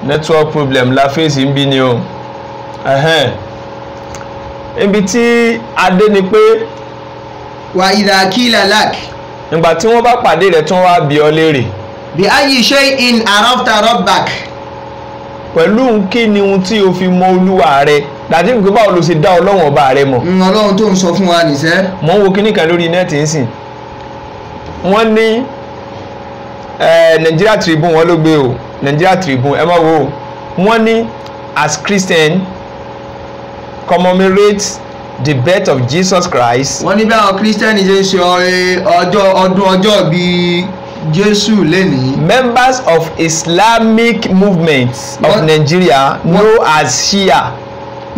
network problem la face ń bí ni o ibi tí adé ni pé wa idha qila lak nígbà tí wọ́n bá pàdé rẹ̀ tí wọ́n wá bi ọ́ léèrè bi ayyi shay'in arafta rabbak pẹ̀lú kí ni ohun tí o fi mọ olúwa rẹ dàtí nǹkan báwo ló ṣe dá ọlọ́run ọba rẹ mọ̀. ọlọ́run tó ń sọ fún wa nìṣẹ́. mo ń wo kíní kan lórí nẹ́ẹ̀tì ń sìn wọ́n ní Nigeria Tribune wọ́n ló gbé o Nigeria Tribune ẹ má wo wọ́n ní as Christian commemorate the birth of Jesus Christ. wọ́n ní bí àwọn kírísítẹ́nì ṣe ń ṣe ọjọ́ bíi Jésù lẹ́nìí. Members of Islamic movement of Nigeria known as Shia.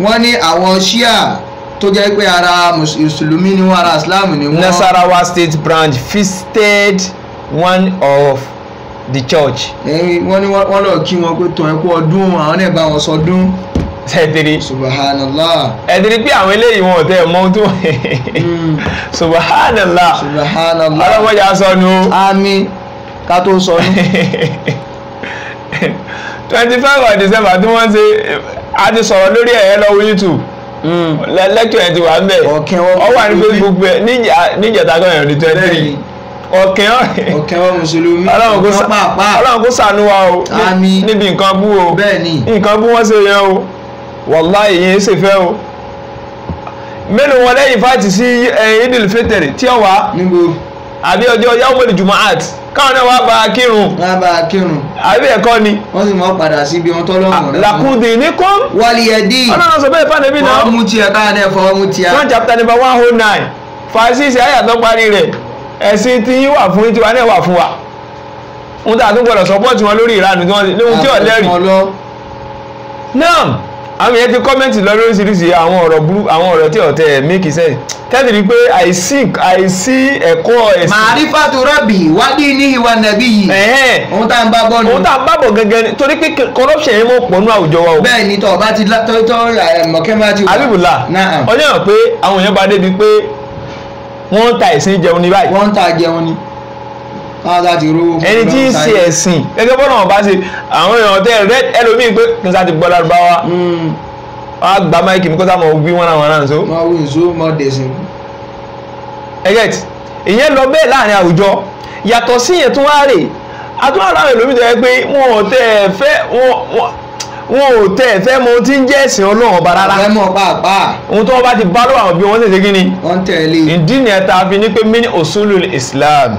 wọ́n ní àwọn Shia tó jẹ́ pé ara mùsùlùmí ni wọ́n ara Islam ni wọ́n. Nasarawa State branch visited one of the church. wọ́n ní wọ́n lọ kí wọn pé tọ́ ẹ kú ọdún àwọn náà bá wọn sọdún. ṣẹ́ẹ̀tìrì subhanallah. ẹ̀dìrí pé àwọn eléyìí wọn ò tẹ́ ẹ̀ mọ́ ohun tó subhanallah. subhanallah. ọlọ́mọdé aṣọ́nu. àmín ká tó sọnù. 25 of December tí wọ́n ṣe a ti sọ̀rọ̀ lórí ẹ̀ lọ́wọ́ YouTube lẹ́kítọ̀ ẹ̀ ti wà ń bẹ̀ ọ wà ní Facebook níjẹta gan ẹ̀rọ 23 ọ̀kẹ́wọ́ mùsùlùmí ọlọ́run kó ṣàánú wa o níbi nǹkan bú o nǹkan bú wọ́n ṣe yẹn o wàláhì ìyẹn ṣe fẹ́ o mélòó wọn lẹ́yìn fàtí sí Idil Fitr tí ó wà àbí ọjọ́ Yaumul Jumu'at káwọn náà wá bá a kírun. wá bá a kírun. àbí ẹ̀kọ́ ni. wọ́n sì mọ́ padà sí ibi wọn tọ́lọ́mù rẹ̀. làkúndì ní kún. wàlíyẹ̀dì. ọlọ́run sọ bẹ́ẹ̀ fáwọn ẹbí náà. fọwọ́ mú tiẹ̀ káwọn náà fọwọ́ mú tiẹ̀. Quran chapter number 109 fàṣíṣe àyàtọ̀ parí rẹ̀ ẹ̀sìn tí yín wà fún tiwa náà wà fún wa. ohun tí a tún gbọdọ̀ sọpọ́ọ̀tì wọn lórí ìranù lóhun tí ò lẹ́rìí. náà àwọn yẹn ti kọ́mẹ́ǹtì lọ lóríṣiríṣi àwọn ọ̀rọ̀ tí ọ̀tẹ̀ make sense tẹ́lẹ̀ rí pé àìsí ẹ̀kọ́ ẹ̀sìn. màrífàtú rabbi wádìí ní ìwà nàbí yìí. ohun tá à ń bá bọ̀ nù. ohun tá à ń bá bọ̀ gẹ́gẹ́ ni torí pé corruption yẹn mọ̀ pọ̀ nínú àwùjọ wa o. bẹ́ẹ̀ ni tọ́ bá ti tọ́ mọ̀kẹ́ bá ti wà. Abibullah ọjọ́ yàn pé àwọn èèyàn bá débi pé wọ́n ń ta ẹ̀sìn jẹun ní báyìí. wọ́n ń ta jẹun ni. ẹni tí ń ṣe ẹ̀sìn gẹ́gẹ́ bọ́lá wọn bá ṣe àwọn èèyàn tẹ́ ẹlòmíì pé kí n sá ti gbọ́ lárúbáwá wọ́n á gba máìkì ní kó sá mọ̀ wí wọ́n náà wọ́n náà so. wọ́n wí nso mọ́ dẹ̀sìn. ẹgẹ́t ìyẹn lọ bẹ́ẹ̀ láàrin àwùjọ yàtọ̀ sí yẹn tó wá rè àtúwà láwọn ẹlòmíì tẹ́ pé wọn ò tẹ́ ẹ fẹ́ mọ ohun tí ń jẹ́ ẹ̀sìn Ọlọ́run ọba rárá. ọ̀fẹ́ mọ̀ pàápàá. ohun tó wọ́n bá ti bá lọ́wọ́ àwọn bí wọ́n ṣe kí ni. wọ́n tẹ̀lé. ìdí nìyẹn tá a fi ní pé mini usulul Islam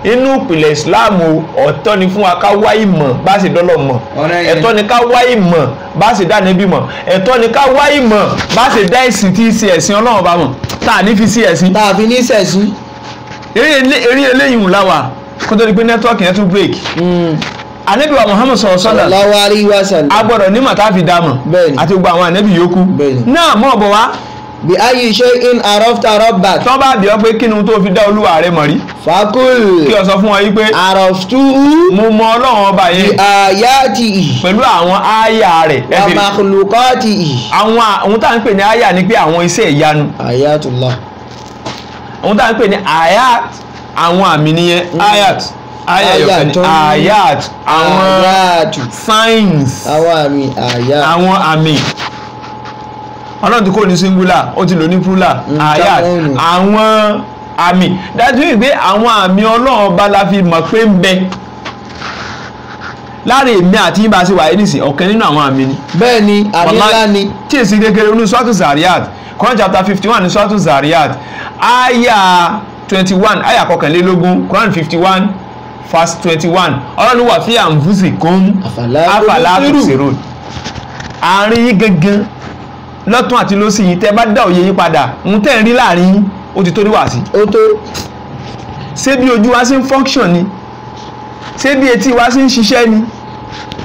inú ìpìlẹ̀ ìsìláàmù ọ̀tọ̀ ni fún wa ká wá ìmọ̀ bá sì dọ́lọ̀ mọ̀ ẹ̀tọ́ ni ká wá ìmọ̀ bá sì dá níbí mọ̀ ẹ̀tọ́ ni ká wá ìmọ̀ bá sì dá ẹ̀sìn tí í ṣe ẹ̀sìn Ọlọ́run bá mọ̀ tá a ní fi sí ẹ̀sìn. tá a fi ní sẹ̀sìn. eré eléyìí ń láwà kó tó di pé nẹ́tíwọ́ọ̀kì yẹn tún break. Ànábì wa Muhammad sallallahu alaihi wasallam a gbọ́dọ̀ nímọ̀ tá a fi dá mọ̀ àti gbogbo àwọn ànábì yòókù náà mọ̀ bọ̀ wá. bí ayyi shay'in arafta rabbak. tọ́ bá bí ọ pé kí ni tó fi dá olúwa rẹ mọ̀ rí. fakul. kí o sọ fún wọn yí pé. araftuhu. mo mọ Ọlọ́run ọba yẹn. bí ayatihi. pẹ̀lú àwọn àyà rẹ̀. wa makhluqatihi. àwọn tá à ń pè ní àyà ni pé àwọn iṣẹ́ ìyanu. ayatullah. àwọn tá à ń pè ní ayat àwọn àmì nìyẹn ayat. ayat àwọn signs. àwọn àmì ayat. àwọn àmì ọlọ́run tí kò ní singular ó ti lò ní plural ayat àwọn àmì dájú wípé àwọn àmì ọlọ́run ọba la fi mọ̀ pé ń bẹ láàrin èmi àti yín bá ṣe wáyé nìsín ọ̀kan nínú àwọn àmì ni. bẹ́ẹ̀ ni àmì ńlá ni. tí èsì kékeré ní Suratu Zariyat Quran chapter 51 ní Suratu Zariyat aya 21 aya kọkànlélógún Quran 51 verse 21 ọlọ́run wà fi anfusikum afala tubsirun àárín yín gangan lọ́tún àti lósì yìí tẹ́ bá dá òye yín padà ń tẹ́ ń rí láàrin yín ó ti tó ní wàásí. ó tó. ṣé bí ojú wa ṣe ń function ni ṣé bí etí wa ṣe ń ṣiṣẹ́ ni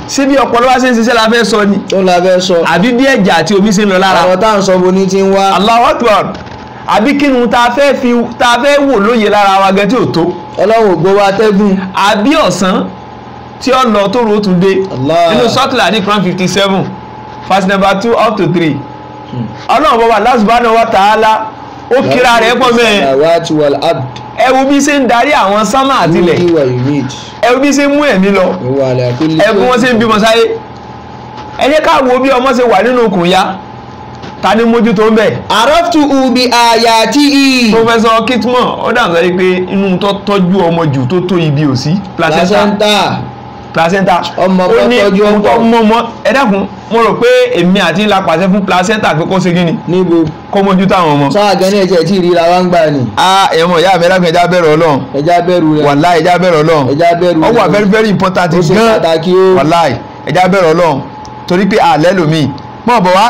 ṣé bí ọpọlọ wa ṣe ń ṣiṣẹ́ la fẹ́ sọ ni. tó la fẹ́ sọ. àbí bí ẹ̀jẹ̀ àti omi ṣe ń lọ lára. àwọn táwọn sọ bo ní ti ń wá. Allahu Akbar àbí kí ni tá a fẹ́ wò lóye lára wa gẹ́ tí ò tó. ọlọ́run ò gbowó atẹ́gùn. àbí ọ̀sán tí ó lọ tó ro tún dé nínú sọ́tìlà ní Quran 57 verse number 2 up to 3 ọlọ́run bọ́ba Allah subhanahu wa ta'ala ó kíra rẹ̀ pọ̀ mẹ́ẹ̀ samawati wal ard ẹ wo bí ṣe ń darí àwọn sánmà àtilẹ̀ yuhyi wa yumit ẹ wo bí ṣe ń mú ẹ̀mí lọ wa ala kulli ẹ bí wọ́n ṣe ń bímọ sáyé ẹ jẹ́ ká wo bí ọmọ ṣe wà nínú okùn ya ta ni mójútó ń bẹ̀. araftu bi ayatihi Professor Kitman ó dàgbà yìí pé inú tó tọ́jú ọmọ jù tó tó ibi òsì placenta ọmọ ó ní tọ́jú ọmọ ẹ dákun mo rò pé èmi àti ńlá pàṣẹ fún placenta pé kó ṣe kí ni níbo kó mójútó àwọn ọmọ. sáà gẹ́ni ẹ̀jẹ̀ tí ìrira wa ń gbà ní. ẹ̀mọ̀ ìyá mi ẹ̀dákun ẹja bẹ̀rẹ̀ Ọlọ́run ẹja bẹ̀rù rẹ̀ wàláì ẹja bẹ̀rẹ̀ Ọlọ́run ẹja bẹ̀rù rẹ̀ ó wà very very important ó ṣe gan pàtàkì ó wàláì ẹja bẹ̀rẹ̀ Ọlọ́run torí pé àlẹ́ lomi mọ̀ bọ̀ wá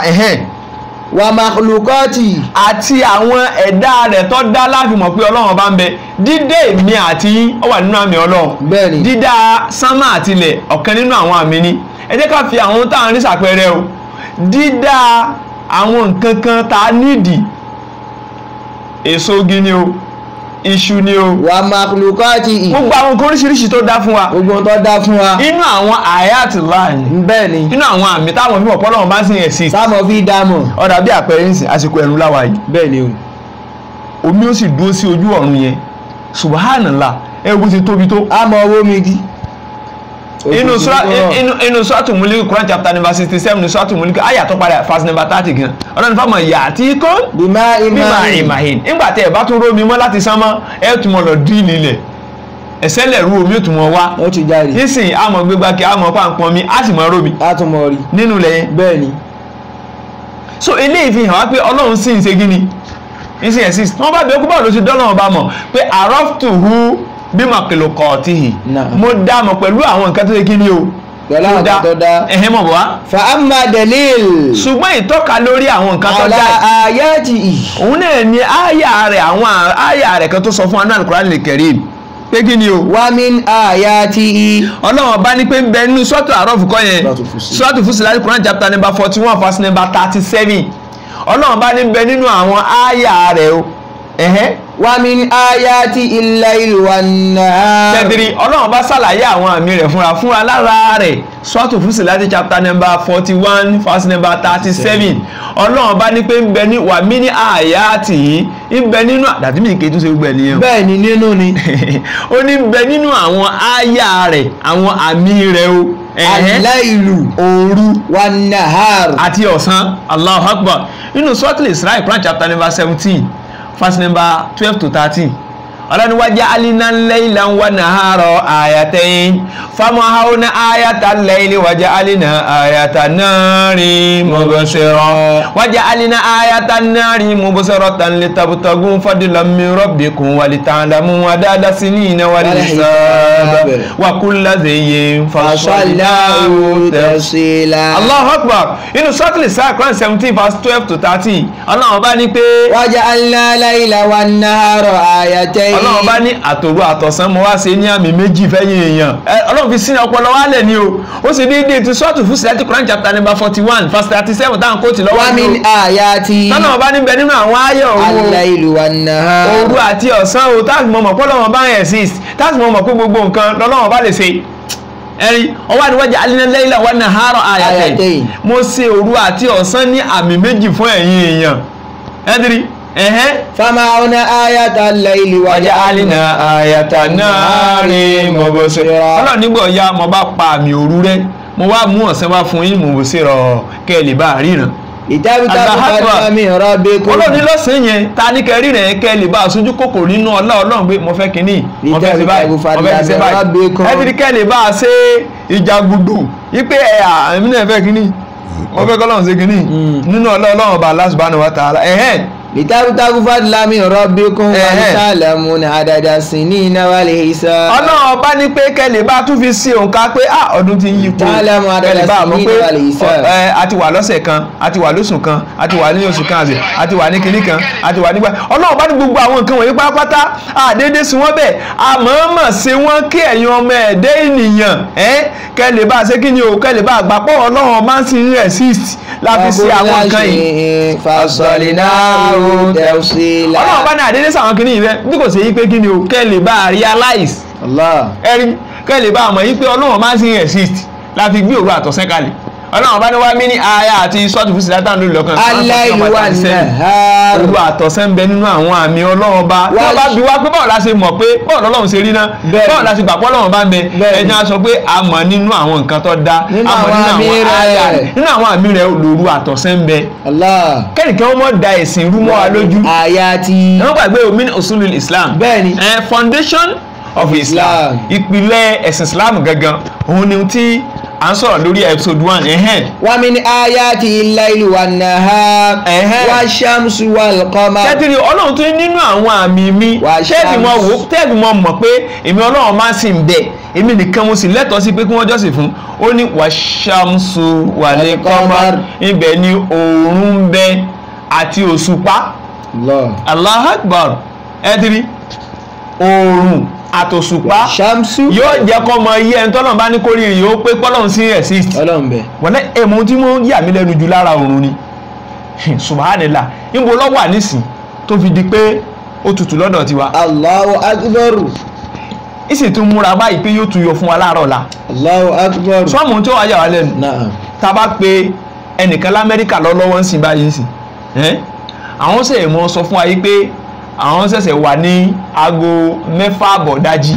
wa makhlukati àti àwọn ẹ̀dá rẹ̀ tó dá láti mọ̀ pé Ọlọ́run bá ń bẹ dídé èmi àti ó wà nínú àmì Ọlọ́run bẹ́ẹ̀ni dídá sánmà àtilẹ̀ ọ̀kan nínú àwọn àmì ni ẹ jẹ́ ká fi àwọn táwọn rí ṣàpẹẹrẹ o dídá àwọn nǹkan kan tá a nídìí èso igi ni o iṣu ni o wa makhlukati gbogbo àwọn nǹkan oríṣiríṣi tó dá fún wa gbogbo tó dá fún wa inú àwọn àyàtì láàyè bẹ́ẹ̀ni inú àwọn àmì táwọn fífọ̀ pọ́lọ́wọ́n bá sì ń ẹ̀sìn sáàmọ̀ fi dámọ̀ ọ̀dà bí àpẹẹrẹ ìsìn àsìkò ẹ̀rùn láwa yìí bẹ́ẹ̀ni o omi ó sì dúró sí ojú ọ̀run yẹn subhanallah ẹ̀rù ti tóbi tó. a mọ owó mi kí. inú sọ́ọ̀tù múlíkì Quran chapter number 67 ní sọ́ọ̀tù múlíkì àyà tó padà verse number 30 gan ọlọ́run fáwọn ìyá àti kọ́ bímá ìmáhìn nígbà tẹ́ ẹ̀ bá tún rómi mọ́ láti sánmọ́ ẹ̀ tún mọ́ lọ dín nílẹ̀ ẹ̀sẹ̀ lẹ̀ rú omi ó tún mọ́ wá ó ti jáde nísìnyí àmọ́ gbégbá kí àmọ́ pàǹpọ̀n mi á sì mọ́ rómi á tún mọ́ rí nínú lẹ́yìn bẹ́ẹ̀ni so eléyìí fi hàn wá pé ọlọ́run sì ń ṣe gíní ìsìn ẹ̀sìn wọ́n bá bẹ̀rẹ̀ kúbọ̀ ló ti dọ́nà ọba mọ̀ pé àrọ́fùtùhù bímọ kìlọ̀ kọ̀ọ̀tìhì mo dá mọ̀ pẹ̀lú àwọn nǹkan tó ṣe kíní o pẹ̀lú àwọn nǹkan tó dá ẹ̀hẹ́ mọ̀ wá. fa amma dalil ṣùgbọ́n ìtọ́ka lórí àwọn nǹkan tó dá ala ayatihi òun náà ni àyà rẹ̀ àwọn àyà rẹ̀ kan tó sọ fún anú Al-Qur'an al-Karim pé kí ni o. wa min ayatihi ọlọ́run bá ní pé ń bẹ nínú sọ́ọ̀tù àrọ́fù kọ́ yẹn sọ́ọ̀tù Fussilat Quran chapter number 41 verse number 37 ọlọ́run bá ní bẹ nínú àwọn àyà rẹ̀ o wa min ayati al-layli wan-nahar tẹ́tìrì ọlọ́run bá ṣàlàyé àwọn àmì rẹ̀ fúnra lára rẹ̀ sọ́ọ̀tù Fussilat chapter number 41 verse number 37 ọlọ́run bá ní pé ń bẹ ní wà mí ní àyàtì yìí ń bẹ nínú àdàtí mi kì í tún ṣe gbogbo ẹ̀ nìyẹn bẹ́ẹ̀ ni nínú ni ó ní ń bẹ nínú àwọn àyà rẹ̀ àwọn àmì rẹ̀ o al-laylu òru wan-nahar àti ọ̀sán Allahu Akbar nínú sọ́ọ̀tù Isra Quran chapter number 17 verse number 12 to 13 ọlọ́ni wájá alina laylan wa nahara ayatayn famahawna ayata layli wájá alina ayata nari mubsira wájá alina ayata nari mubsiratan litabtagu fadlan min rabbikum wa lita'lamu adada sinina wal hisab wa kulla dhayyin fasallahu tafsila. Allahu Akbar inú sọ́ọ̀tì Isra Quran 17 verse 12 to 13 ọlọ́run bá ní pé wájá alina laylan wa nahara ayatayn ọlọ́run bá ní àtòru àtọ̀sán mo wá ṣe ní àmì méjì fẹ́yìn èèyàn ọlọ́run fi sínú ọpọlọ wálẹ̀ ni o ó sì ní déètì sọ́ọ̀tù Fussilat Quran chapter number 41 verse 37 táwọn kóòtù lọ́wọ́ wa min ayati tọ́nà bá níbẹ̀ nínú àwọn ayọ̀ al-layli wan-nahar òru àti ọ̀sán o táàsì mọ̀ mọ̀ pé ọlọ́run bá ń exist táàsì mọ̀ mọ̀ pé gbogbo nǹkan lọ́lọ́run bá lè ṣe ẹ̀rí ọwọ́ àdìwájà alina laylan wa nahara ayatayn mo ṣe òru àti ọ̀sán ní àmì méjì fún ẹ̀yin èèyàn ẹ̀dìrí famahawna ayata al-layli waja'alna ayata nari mubsira ọlọ́run nígbà ọ̀ya mo bá pa àmì òru rẹ mo wá mú ọ̀sán wá fún yín mubsira kẹ́ ẹ lè bá ríran ọlọ́run lọ́sàn yẹn ta ní kẹ́ ríran kẹ́ ẹ lè bá aṣojú kòkòrò nínú ọlọ́run pé mo fẹ́ kínní mo fẹ́ ṣe báyìí mo fẹ́ ṣe báyìí ẹ ti ní kẹ́ ẹ lè bá a ṣe ìjàgùdù wípé ẹ̀mí náà fẹ́ kínní mo fẹ́ kọ́ lọ́run ṣe kínní nínú ọlọ́run ọba Allah subhanahu wa ta'ala litabtagu fadlan min rabbikum wa lita'lamuna adada sinina wal hisab. ọlọ́run ọba ní pé kẹ́lẹ̀ bá tún fi sí òǹkà pé ọdún ti ń yípo kẹ́lẹ̀ bá mọ̀ pé a ti wà lọ́sẹ̀ kan a ti wà lóṣù kan a ti wà ní oṣù kan àti a ti wà ní kinní kan a ti wà nígbà ọlọ́run ọba ní gbogbo àwọn nǹkan wọ̀nyí pátápátá àdédé sí wọ́n bẹ́ẹ̀ àmọ́ọ́mọ́ sí wọ́n kí ẹ̀yin ọmọ ẹ̀dẹ́ ènìyàn kẹ́lẹ̀ bá ṣe kí ni o kẹ́lẹ̀ bá àgbà pọ̀ ọlọ́run ọba ń sin resist láti ṣe àwọn nǹkan yìí ọlọ́run bá ní àdédé sàwọn kìíní rẹ bí kò sí yí pé kí ni o kẹ́lẹ̀ bá realize ẹ̀rí kẹ́lẹ̀ bá mọ̀ yí pé ọlọ́run máa ń sin exist láti gbé òru àtọ̀sẹ́ kalẹ̀ ọlọ́run bá ní wá mí ní aya àti sọ́ọ̀tù fún sílátà lórí lọ́kàn. al-layli wan-nahar. olú àtọ̀sẹ́ ń bẹ nínú àwọn àmì ọlọ́run bá tí wọ́n bá bi wá pé báwo la ṣe mọ̀ pé báwo lọ́lọ́run ṣe rí náà báwo la ṣe gbà pé ọlọ́run bá ń bẹ ẹ̀jẹ̀ sọ pé a mọ̀ nínú àwọn nǹkan tó dá a mọ̀ nínú àwọn àmì rẹ̀ lóru àtọ̀sẹ́ ń bẹ. kẹ́nìkan wọ́n mọ̀ da ẹ̀sìn rú mọ́ wa lójú. àyàtì. wọ́n gbàgbé min usulul Islam. bẹ́ẹ̀ni. foundation of Islam. ìpìlẹ̀ ẹ̀sìn Islam gangan òun ni tí à ń sọ̀rọ̀ lórí episode 1. wa min ayati al-layli wan-nahar wash-shamsi wal-qamar. tẹ́tìrì ọlọ́run tó nínú àwọn àmì mi tẹ́ẹ̀fì mọ̀ mọ̀ pé èmi ọlọ́run máa sì ń bẹ èmi nìkan mo sì lẹ́tọ̀ọ́ sí pé kí wọ́n jọ́sìn fún ó ní wash-shamsu wal-qamar ibẹ̀ ni oòrùn ń bẹ àti òṣùpá. Allahu Akbar ẹ̀tìrì oòrùn àtòṣùpá yóò jẹ́ kọ́ mọ iye ẹni tọ́lọ́run bá ní kó rí yóò pé pọ́lọ́run sí exist. wọ́n èmọ̀ tí mo yà mí lẹ́nu jù lára òrùn ni subhanallah níbo lọ́wọ́ ànísìn tó fi di pé ó tutù lọ́dọ̀ tiwa. Allahu Akbar. ìsìn tún múra báyìí pé yóò tún yọ fún wa láàárọ̀ ọ̀la. Allahu Akbar. sọ́ọ̀mù tí ó wáyà wá lẹ́nu tá a bá pe ẹnìkan lamẹ́ríkà lọ́wọ́ ń sìn báyìí sìn àwọn sèé mọ́ sọ fún wa yìí pé àwọn ṣẹ̀ṣẹ̀ wà ní aago 6:30 dájí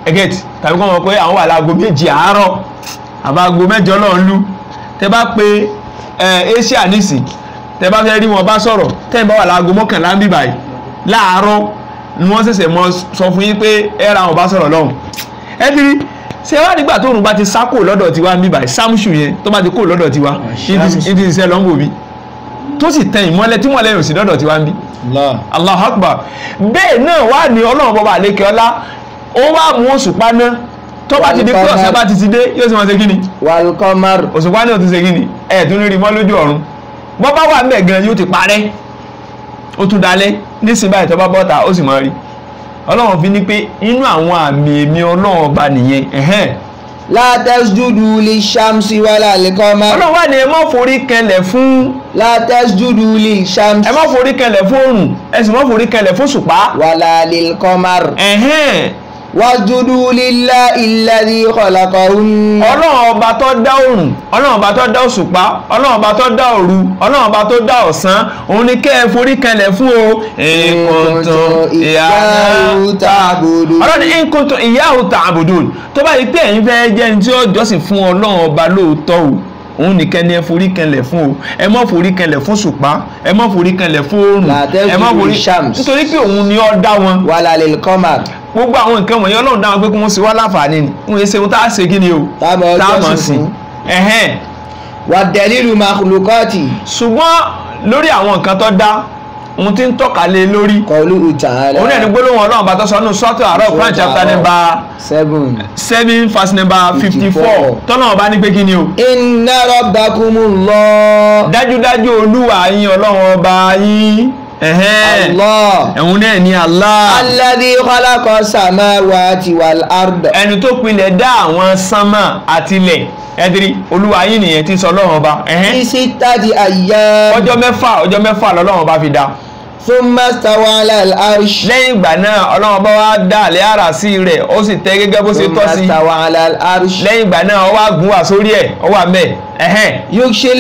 ẹgẹ́tì tàbí kọ́ mọ̀ pé àwọn wà láago 2 àárọ̀ àbá aago 8 náà lú tẹ bá pe Asia nísìn tẹ bá fẹ́ rí wọn bá sọ̀rọ̀ tẹ́ bá wà láago 11 ń bí báyìí láàárọ̀ ni wọ́n ṣẹ̀ṣẹ̀ mọ́ sọ fún yín pé ẹ ra wọn bá sọ̀rọ̀ lọ́hùn ẹ ti rí ṣé wá nígbà tóòrùn bá ti sá kò lọ́dọ̀ tiwa ń bí báyìí sámúṣù yẹn tó bá ti kò lọ́dọ̀ tiwa ìdí ìṣẹ́ lọ́nbò bí tó sì tẹ ìmọ́lẹ̀ tí mọ́lẹ̀ yóò sí dọ́dọ̀ tí wá ń bí. Allahu Akbar. bẹ́ẹ̀ náà wà ní ọlọ́run bọ́ba àlékè ọlá ó wá mú òṣùpá náà tó bá ti di pé ọ̀sẹ̀ bá ti dé yóò sì máa ṣe kí ni. wal-qamar. òṣùpá náà ti ṣe kí ni tún rí mọ́ lójú ọ̀run bọ́ bá wà mẹ́ gan yóò ti parẹ́ ó tún dalẹ̀ nísìnyí báyìí tó bá bọ́ta ó sì máa rí ọlọ́run fi ní pé inú àwọn àmì èmi ọlọ́run ọba nìyẹn la tasjudu lish-shamsi wala lil-qamar. ọlọ́run wà ní ẹ má forí kẹlẹ̀ fún. la tasjudu lish-shamsi. ẹ má forí kẹlẹ̀ fún oòrùn ẹ sì má forí kẹlẹ̀ fún òṣùpá. wala lil-qamar. wasjudu lillahi alladhi khalaqahun. ọlọ́run ọba tó dá oòrùn ọlọ́run ọba tó dá òṣùpá ọlọ́run ọba tó dá òru ọlọ́run ọba tó dá ọ̀sán òun ni kẹ́ ẹ forí kẹlẹ̀ fún o. in kuntum iyyahu ta'budun. ọlọ́run ní in kuntum iyyahu ta'budun tó bá yìí pé ẹ̀yin fẹ́ jẹ́ ní tí ó jọ́sìn fún ọlọ́run ọba lóòótọ́ o òun nìkan ni ẹ forí kẹlẹ̀ fún o ẹ má forí kẹlẹ̀ fún òṣùpá ẹ má forí kẹlẹ̀ fún oòrùn ẹ má forí nítorí pé òun ni ó dá wọn. wala lil-qamar. gbogbo àwọn nǹkan wọ̀nyí ọlọ́run dáwọn pé kí wọ́n ṣe wá láǹfààní ni wọ́n yẹ ṣe ohun tá a ṣe kí ni o tá a mọ̀ sí. wà dalilu makhluqati. ṣùgbọ́n lórí àwọn nǹkan tó dá ohun tí ń tọ́ka lé lórí. qawluhu ta'ala. òun náà ní gbólóhùn ọlọ́run bá tó sọ nínú sọ́tò àárọ̀ Quran chapter number 7 verse number 54 tọ́lọ́run ọba ní pé kí ni o. inna rabbakumullah. dájúdájú olúwa yín ọlọ́run ọba yín. Allah. ẹ̀hún náà ni Allah. alladhi khalaqa samawati wal ard. ẹni tó pilẹ̀ dá àwọn sánmà àtilẹ̀ ẹ̀dìrí olúwa yín nìyẹn tí sọ ọlọ́run ọba. fi sittati ayyam. ọjọ́ mẹ́fà lọ́lọ́run ọba fi dá. thumma stawa ala al-arsh. lẹ́yìn ìgbà náà ọlọ́run ọba wá dá àlẹ́ ara sí rẹ̀ ó sì tẹ́ gẹ́gẹ́ bó ṣe tọ́ sí. thumma stawa ala al-arsh. lẹ́yìn ìgbà náà ó wá gùn wá sórí ẹ̀ ó wà mẹ́. yughshi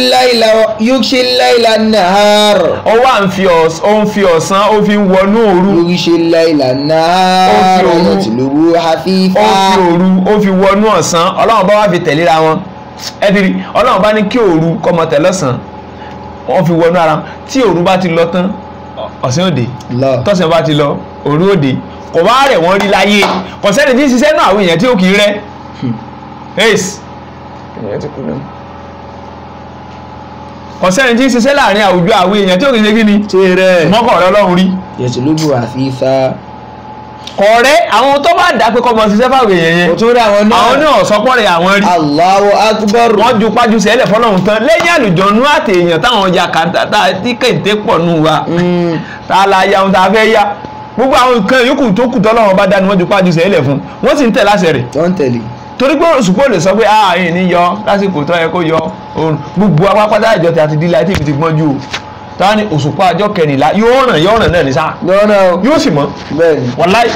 al-layla an-nahar. ó wà ń fi ọ̀sán ó fi ń wọnú òru. yughshi al-layla an-nahar. yatlubuhu hafifa. ó fi òru ó fi wọnú ọ̀sán ọlọ́run ọba wá fi tẹ̀léra wọn. ẹ̀dìrí ọlọ́run bá ní kí òru kó máa tẹ̀lé ọ̀sán wọ́n fi wọnú ara tí òru bá ti lọ tán ọ̀sán òde tọ́sán bá ti lọ òru òde kò wá rẹ̀ wọ́n rí láyé kò sẹ́ni tí ń ṣiṣẹ́ náà àwọn èèyàn tí ó kì í rẹ́ kò sẹ́ni tí ń ṣiṣẹ́ láàrin àwùjọ àwọn èèyàn tí ó kì í ṣe kí ni mọ́kọ̀ rẹ ọlọ́run rí. yẹtùlúbù àfífà. kọ̀ọ̀rẹ́ àwọn tó bá dá pé kọ́ mọ ṣiṣẹ́ fáwọn èèyàn yẹn òtún rí àwọn náà sọpọ́ rẹ̀ àwọn rí. Allahu akbar. wọ́n ju pájú sẹ́lẹ̀ fọlọ́run tán lẹ́yìn àlùjọ̀nú àti èèyàn táwọn ọjà kàńtà tí kéńté pọ̀ nù wa tá a la ya ohun tá a fẹ́ yá gbogbo àwọn nǹkan yòókù tó kù tọ́lọ́run bá dá ni wọ́n ju pájú sẹ́lẹ̀ fún wọ́n sì ń tẹ̀ láṣẹ rẹ̀. wọ́n ń tẹ̀lé. torí pé òṣùpọ̀ lè sọ pé ààyè ní yọ lásìkò tó yẹ kó yọ gbogbo apápátá ìjọ tí a ti dílé àti ìfìtì gbọ́njú o táwọn ní òṣùpá ọjọ́ kẹrìnlá yóò ràn náà ní sáà yóò sì mọ́ wàláì. bẹ́ẹ̀ni. wọ́n ní òṣùpá ọjọ́ kẹrìnlá yóò ràn náà ní sáà yóò sì mọ́. wọ́n ní òṣùpá ọjọ́ kẹrìnlá yóò ràn náà ní sáà yóò sì mọ́. wàláì.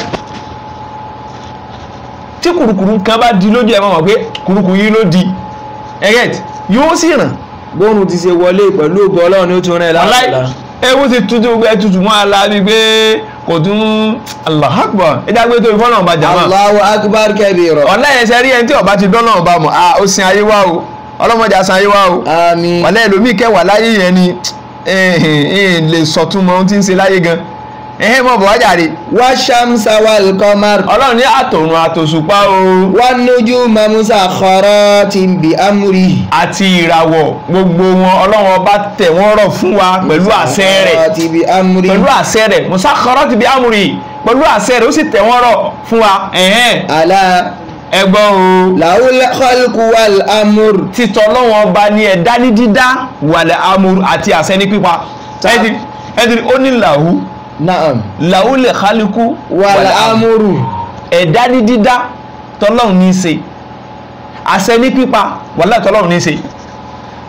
tí kùrukùru kan bá di lójú ẹ̀ mọ̀ pé kùrukùru yìí ló di ẹ̀gẹ́t yóò sì ràn. bóòrùn ti ṣe wọlé pẹ̀lú ògbọ́ ọlọ́run ní ó tún rẹ̀ láàrín ewu ti tutù gbogbo ẹ tutù mọ́ ala ni pé kò tún Allahu Akbar ìdágbé tó ìfọ́nà ọba jàmá Allahu Akbar kabira. ọ̀la ẹ̀ṣẹ̀ rí ẹni tí ọba ti dọ́nà ọba mọ̀ ó sin ayé wá o ọlọ́mọdé asan ayé wá o àmín. ọ̀la ẹlòmíì kẹwàá láyé yẹn ni lè sọ̀túnmọ́ ohun tí ń ṣe láyé gan mọ̀ bọ̀ wájà rè. wa shamsa wal qamar. ọlọ́run ní àtòrun àtòṣùpá o. wan nujuma musakhkharatin bi amri. àti ìràwọ̀ gbogbo wọn ọlọ́run ọba tẹ̀ wọ́n rọ̀ fún wa pẹ̀lú àṣẹ rẹ̀ pẹ̀lú àṣẹ rẹ̀ musakhkharatin bi amri pẹ̀lú àṣẹ rẹ̀ ó sì tẹ̀ wọ́n rọ̀ fún wa. ala ẹgbọ́n o. lahul khalqu wal amr. títọ́ ọlọ́run ọba ní ẹ̀dá ní dídá wal amr àti àṣẹ ní pípa. ẹ̀dì ó ní làwù. Naam. Làwúlẹ̀ khaliku wal amuru. Ẹ̀dá ní dídá tọ́lọ́run ní í ṣe. Àṣẹ ní pípa wàlá tọ́lọ́run ní í ṣe.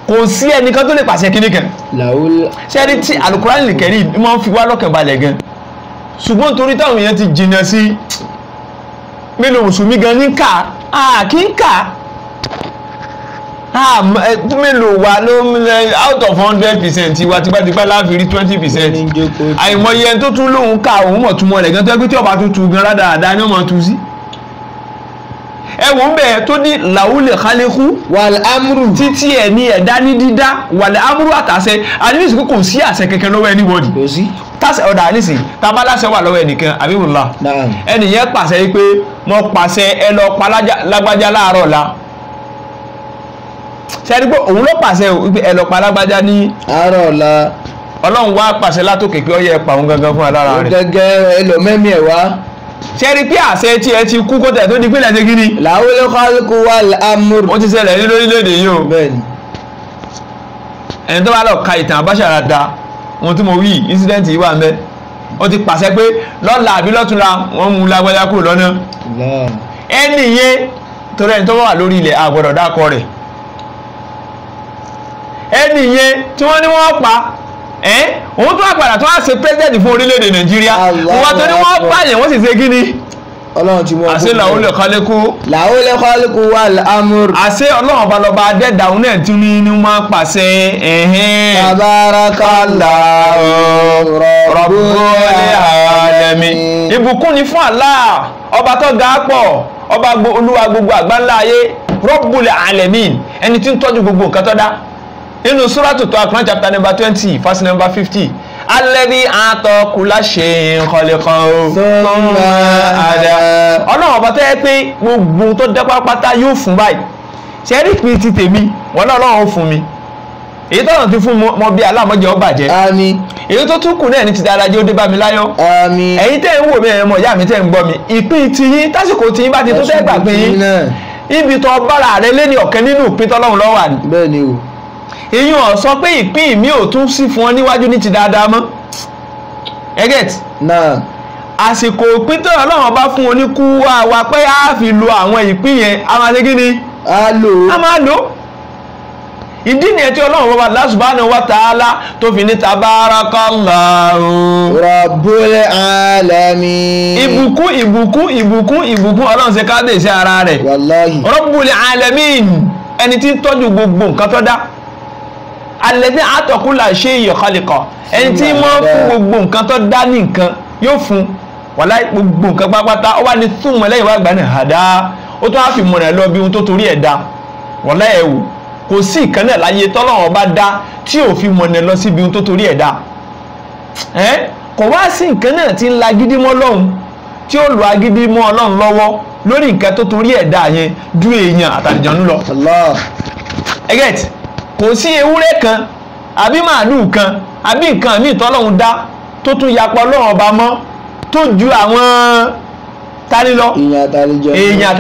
Kò sí ẹnìkan tó lè pàṣẹ kíní kan. Làwúlẹ̀. Ṣẹ́rí tí Al-Qur'an al-Karim máa ń fi wá lọ́kàn balẹ̀ gan. Ṣùgbọ́n torí táwọn èèyàn ti jìnnà sí mélòó mùsùlùmí gan ní kà á kí ń kà mélòó wa ló out of 100% wa tipátipá láfi rí 20%. àìmọye ẹni tó tún lóun ká òun mọ̀ túmọ̀ rẹ̀ gan tó ẹgbẹ́ tí ọba tó tu gan rádaràda ni ó mọ̀ tu sí. ẹwọ ń bẹ̀ tó ní làwúlẹ̀ khaliku wal amru títí ẹ̀ ní ẹ̀dá ní dídá wàlẹ̀ amúrú àtàṣẹ àníbísí pé kò sí àṣẹ kẹ̀kẹ́ lọ́wọ́ anybody. kò sí. tàṣẹ ọ̀dà àníṣe tabaláṣẹ wà lọ́wọ́ ẹnìkan àbíwòlá ẹnìyẹn pàṣẹ yìí pé mo pàṣẹ ẹ lọ pa lágbájá láàárọ̀ la sẹ́ni pé òun ló pàṣẹ ẹ lọ pa lágbájá ní àárọ̀ ọ̀la. ọlọ́run wá pàṣẹ látòkè pé ó yẹ pa òun gangan fún alára rẹ̀. gẹ́gẹ́ ẹlòmẹ́mí ẹ̀ wá. sẹ́ni pé àṣẹ tí ẹ ti kú kó tẹ̀ tó di pínlẹ̀ ṣe kiri. làwúlẹ̀ khalqu wal amr. ó ti ṣẹlẹ̀ ní lórílẹ̀‐èdè yìí o. bẹ́ẹ̀ni. ẹni tó bá lọ ka ìtàn Abacha da ohun tí mo wí incident yìí wà ń bẹ ó ti pàṣẹ pé lọ́la àbí lọ́túnla wọ́n mú lágbájá kúrò lọ́nà. ẹni yẹn torí ẹni tó wà lórí ilẹ̀ àgbọ̀dọ̀ dákọ rẹ̀ ẹni yẹn tí wọ́n ní wọ́n pa òun tó wà padà tó wà ṣe president fún orílẹ̀-èdè Nàìjíríà wọ́n tó ní wọ́n pààyàn wọ́n sì ṣe kí ni. Ọlọ́run ti mú ọkùnrin àṣẹ làwúlẹ̀ khaliku làwúlẹ̀ khaliku wal amr. àṣẹ ọlọ́run ọba lọ́ba adẹ́dà òun náà tún ní máa pàṣẹ tabarakallahu rabbul alamin. ìbùkún ni fún Allah ọba tó ga pọ̀ ọba olúwa gbogbo àgbáńlá ayé rabbul alamin ẹni tí ń tọ́jú gbogbo nǹkan tó dá nínú suratu Quran chapter number 20 verse number 50 alladhi a'ta kulla shay'in khalaqahu thumma hada. ọlọ́run ọba tó yẹ pé gbogbo tó dá pátá yóò fún báyìí ṣe rí pin ti tèmi wọn náà ọlọ́run fún mi èyí tọ́nà ti fún mọ bí aláàmọ́jẹ́ ó bàjẹ́ àmín èyí tó tún kù náà ní ti dára jẹ́ ó dé bá mi láyọ̀ àmín ẹ̀yin tẹ́ ń wò mí ẹ̀yìn ọmọ ìyá mi tẹ́ ń gbọ́ mi ìpín tiyín tásìkò tiyín bá ti tó tẹ́ gbà pé ibi tó bára rẹ lé ní ọ̀kẹ́ nínú ìpín tọ́lọ́run lọ́wọ́ àní. bẹ́ẹ̀ ni o. èyí ò sọ pé ìpín mi ò tún sí fún ọ níwájú ní ti dáadáa mọ́ ẹgẹ́t. náà àsìkò ìpín tó ọlọ́run bá fún oníkú wa pé a fi lo àwọn ìpín yẹn a máa ṣe kí ni. a máa lò ìdí nìyẹn tí ọlọ́run bá Allah subhanahu wa ta'ala tó fi ní tabarakallahu rabbul alamin. ìbùkún ọlọ́run ṣe káàdé sí ara rẹ̀. wàláhì. rabbul alamin ẹni tí ń tọ́jú gbogbo nǹkan tó dá alladhi a'ta kulla shay'in khaliqa ẹni tí mọ́ fún gbogbo nǹkan tó dá ní nǹkan yóò fún wàláhì gbogbo nǹkan pápátá ó wá ní túmọ̀ lẹ́yìn wá gbà ní àdá ó tó wá fi mọ̀nà lọ bí ohun tó torí ẹ̀ dá wàláhì ẹ̀ wò kò sí ìkan náà láyé tọ́lọ́run bá dá tí ò fi mọ̀nà lọ síbi ohun tó torí ẹ̀ dá kò wá sí nǹkan náà tí ń la gidi mọ́ lọ́hùn tí ó lo agídí mọ́ ọlọ́run lọ́wọ́ lórí nǹkan tó torí ẹ̀ dá yẹn ju èèyàn àtàlìjànú lọ. ẹgẹ́t kò sí ewúrẹ́ kan àbí màálùú kan àbí nǹkan míì tọ́lọ́run dá tó tún yapọ̀ ọlọ́run ọba mọ́ tó ju àwọn tani lọ èèyàn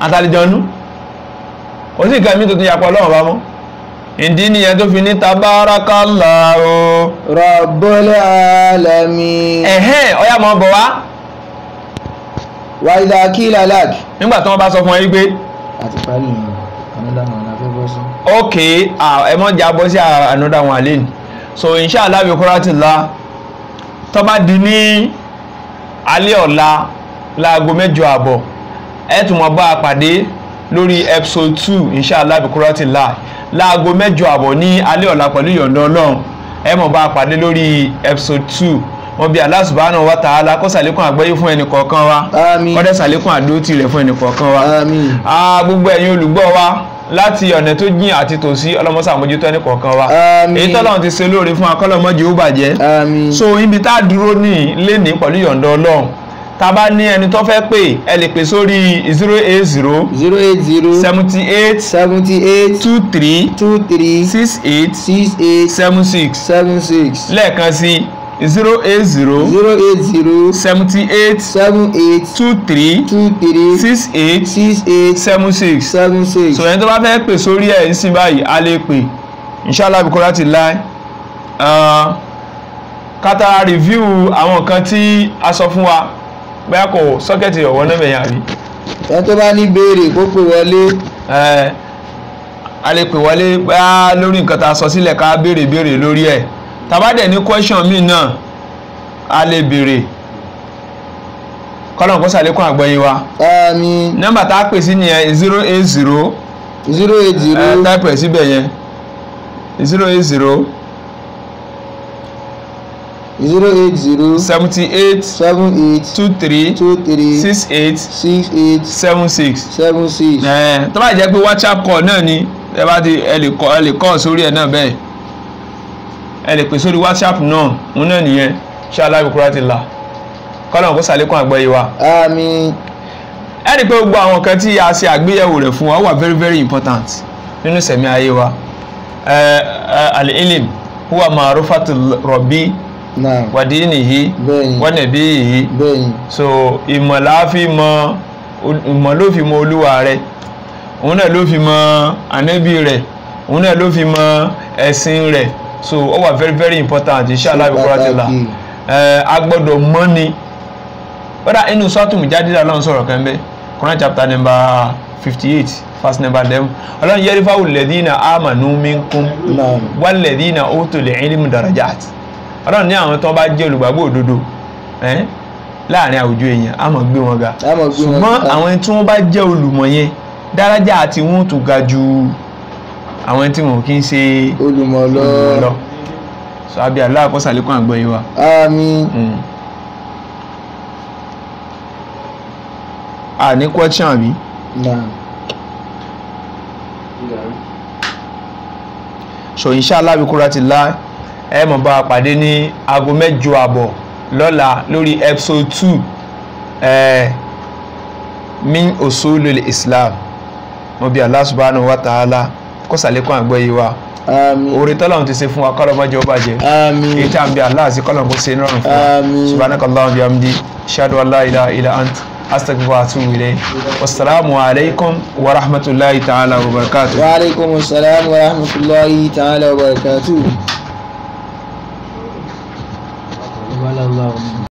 àtàlìjànú kò sí nǹkan míì tó tún yapọ̀ ọlọ́run ọba mọ́ ìdí nìyẹn tó fi ní tabarakallahu rabbul alamin. ọ̀yà mọ̀ bọ̀ wá. wa idha qila lak. nígbà tí wọ́n bá sọ fún ẹ wípé. àti parí ìyẹn another one la fẹ́ bọ́ sí. ok ẹ mọ̀ jà bọ́ sí another one lẹ́nu so inshallah bi quratillah tó bá di ní alẹ́ ọ̀la láago 8:30 ẹ tún mọ̀ bá a pàdé lórí episode 2 inshallah bi quratillah láago 8:30 ní alẹ́ ọ̀la pẹ̀lú ìyọ̀ǹda Ọlọ́run ẹ mọ̀ bá a pàdé lórí episode 2 wọ́n bí Allah subhanahu wa ta'ala kó ṣàlékún àgbọ́yé fún ẹnì kọ̀ọ̀kan wa kó dẹ̀ ṣàlékún àdótì rẹ̀ fún ẹnì kọ̀ọ̀kan wa gbogbo ẹ̀yin olùgbọ́ wa láti ọ̀nà tó jìn àti tòsí ọlọ́mọsá àmójútó ẹnì kọ̀ọ̀kan wa èyí tọ́lọ́run ti ṣe lóore fún akọ́lọ́mọ́jì ó bàjẹ́ so ibi tá a dúró ní lénìí pẹ̀lú ìyọ̀ǹda Ọlọ́run tá bá ní ẹni tó fẹ́ pè ẹ lè pè sórí 080 78 23 68 76 lẹ́ẹ̀kan sí 080 78 23 68 76 so ẹni tó bá fẹ́ pè sórí ẹ̀ ń sìn báyìí a lè pè inshallah bí kọ́lá ti láì kátà review àwọn nǹkan tí a sọ fún wa bẹ́ẹ̀ kò sọ́kẹ́tì ọ̀wọ́ náà bẹ̀yà rí ẹni tó bá ní béèrè kó pè wọlé a lè pè wọlé bá lórí nǹkan tá a sọ sílẹ̀ ká béèrè lórí ẹ̀ tàbá dẹ̀ ní question mi náà a lè béèrè kọ́lọ̀ kó ṣàlékún àgbọ́yé wa àmín nọ́mbà tá a pè sí nìyẹn 080 táìpù ẹ̀ síbẹ̀ yẹn 080 78 23 68 76 tó bá jẹ́ pé WhatsApp call náà ni ẹ bá ti ẹ lè call sórí ẹ̀ náà bẹ́ẹ̀ ẹ lè pè sórí WhatsApp náà òun náà nìyẹn inshallah bi quratillah kọ́lọ̀ kó ṣàlékún àgbọ́yé wa àmín ẹni pé gbogbo àwọn kan tí a ṣe àgbéyẹ̀wò rẹ̀ fún wa wà very very important nínú sẹ̀mí ayé wa al-ilm huwa ma'rifatul rabbi wa dinihi wa nabiyhi so ìmọ̀ la fi mọ̀ ìmọ̀ ló fi mọ̀ olúwa rẹ̀ òun náà ló fi mọ̀ ànábì rẹ̀ òun náà ló fi mọ̀ ẹ̀sìn rẹ̀ so ó wà very very important inshallah bi quratillah a gbọ́dọ̀ mọ̀ ni whether inú suratul Mujadila Ọlọ́run sọ̀rọ̀ kan bẹ́ẹ̀ Quran chapter number 58 verse number 11 Ọlọ́run yarfa'u alladhina amanu minkum walladhina utul ilmi darajat Ọlọ́run ní àwọn tó bá jẹ́ olùgbàgbọ́ òdodo láàrin àwùjọ èèyàn a máa gbé wọn ga ṣùgbọ́n àwọn tí wọ́n bá jẹ́ olùmọ̀ yẹn dáràjà àti wọn tó ga ju àwọn tí wọn kì í ṣe olùmọ̀ lọ so àbí Allah kó ṣàlékún àgbọ́yé wa àmín ní question àbí so inshallah bi quratillah ẹ mọ̀ bá a pàdé ní aago 8:30 lọ́la lórí episode 2 min usulul Islam mo bí Allah subhanahu wa ta'ala kó ṣàlékún àgbọ́yé wa orí tọ́lọ́run ti ṣe fún wa kọ́lọ́ mọ́jọ́ bàjẹ́ èyí tí a ń bí Allah sí kọ́lọ́ kó ṣe nírọ̀rùn fún wa subhanakallahumma bihamdi ashhadu an la ilaha illa ant astaghfiruka wa atubu ilayk wassalamu alaikum wa rahmatullahi ta'ala wa barakatuh wa alaikum assalam wa rahmatullahi ta'ala wa barakatuh